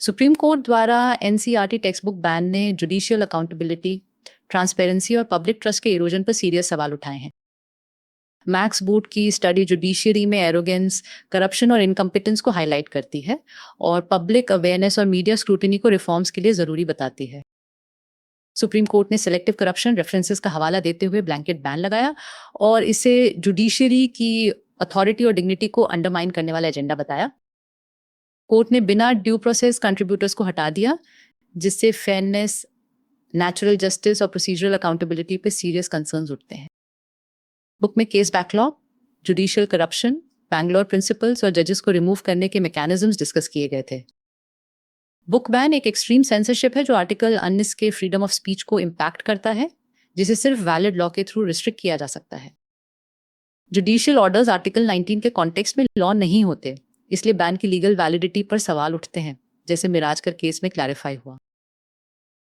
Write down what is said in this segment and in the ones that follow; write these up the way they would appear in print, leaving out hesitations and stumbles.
Supreme court द्वारा NCERT text book ban ने judicial accountability, transparency और पब्लिक ट्रस्ट के इरोजन पर सीरियस सवाल उठाए हैं। मैक्स बूट की स्टडी जुडिशियरी में एरोगेंस, करप्शन और इनकम्पिटेंस को हाईलाइट करती है और पब्लिक अवेयरनेस और मीडिया स्क्रूटिनी को रिफॉर्म्स के लिए ज़रूरी बताती है। सुप्रीम कोर्ट ने सेलेक्टिव करप्शन रेफरेंसेस का हवाला देते हुए ब्लैंकेट बैन लगाया और इसे जुडिशियरी की अथॉरिटी और डिग्निटी को अंडरमाइन करने वाला एजेंडा बताया। कोर्ट ने बिना ड्यू प्रोसेस कंट्रीब्यूटर्स को हटा दिया, जिससे फेयरनेस, नेचुरल जस्टिस और प्रोसीजरल अकाउंटेबिलिटी पे सीरियस कंसर्न्स उठते हैं। बुक में case backlog, judicial corruption, Bangalore principles और जजेस को रिमूव करने के मैकेनिज्म्स डिस्कस किए गए थे। बुक बैन एक एक्सट्रीम सेंसरशिप है जो आर्टिकल 19 के फ्रीडम ऑफ स्पीच को इम्पैक्ट करता है, जिसे सिर्फ वैलिड लॉ के थ्रू रिस्ट्रिक्ट किया जा सकता है। जुडिशियल ऑर्डर्स आर्टिकल 19 के कॉन्टेक्स्ट में लॉ नहीं होते, इसलिए बैन की लीगल वैलिडिटी पर सवाल उठते हैं, जैसे मिराजकर केस में क्लैरिफाई हुआ।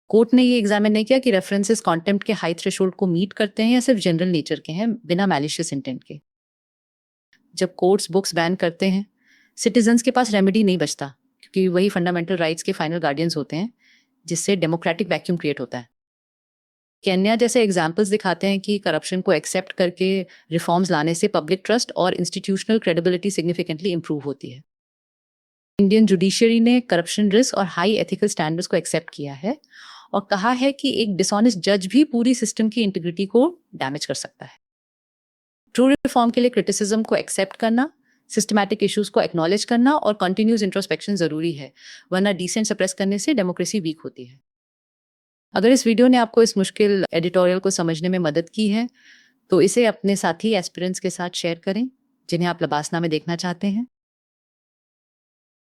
कोर्ट ने ये एग्जामिन नहीं किया कि रेफरेंसेस कंटेम्प्ट के हाई थ्रेशोल्ड को मीट करते हैं या सिर्फ जनरल नेचर के हैं, बिना मैलिशियस इंटेंट के। जब कोर्ट्स बुक्स बैन करते हैं, सिटीजन्स के पास रेमेडी नहीं बचता, क्योंकि वही फंडामेंटल राइट्स के फाइनल गार्डियंस होते हैं, जिससे डेमोक्रेटिक वैक्यूम क्रिएट होता है। केन्या जैसे एग्जाम्पल्स दिखाते हैं कि करप्शन को एक्सेप्ट करके रिफॉर्म्स लाने से पब्लिक ट्रस्ट और इंस्टीट्यूशनल क्रेडिबिलिटी सिग्निफिकेंटली इंप्रूव होती है। इंडियन जुडिशियरी ने करप्शन रिस्क और हाई एथिकल स्टैंडर्ड्स को एक्सेप्ट किया है और कहा है कि एक डिसऑनेस्ट जज भी पूरी सिस्टम की इंटीग्रिटी को डैमेज कर सकता है। ट्रू रिफॉर्म के लिए क्रिटिसिज्म को एक्सेप्ट करना, सिस्टमैटिक इश्यूज को एक्नॉलेज करना और कंटिन्यूस इंट्रोस्पेक्शन जरूरी है, वरना डिसेंट सप्रेस करने से डेमोक्रेसी वीक होती है। अगर इस वीडियो ने आपको इस मुश्किल एडिटोरियल को समझने में मदद की है, तो इसे अपने साथी एस्पिरेंट्स के साथ शेयर करें जिन्हें आप लबासना में देखना चाहते हैं।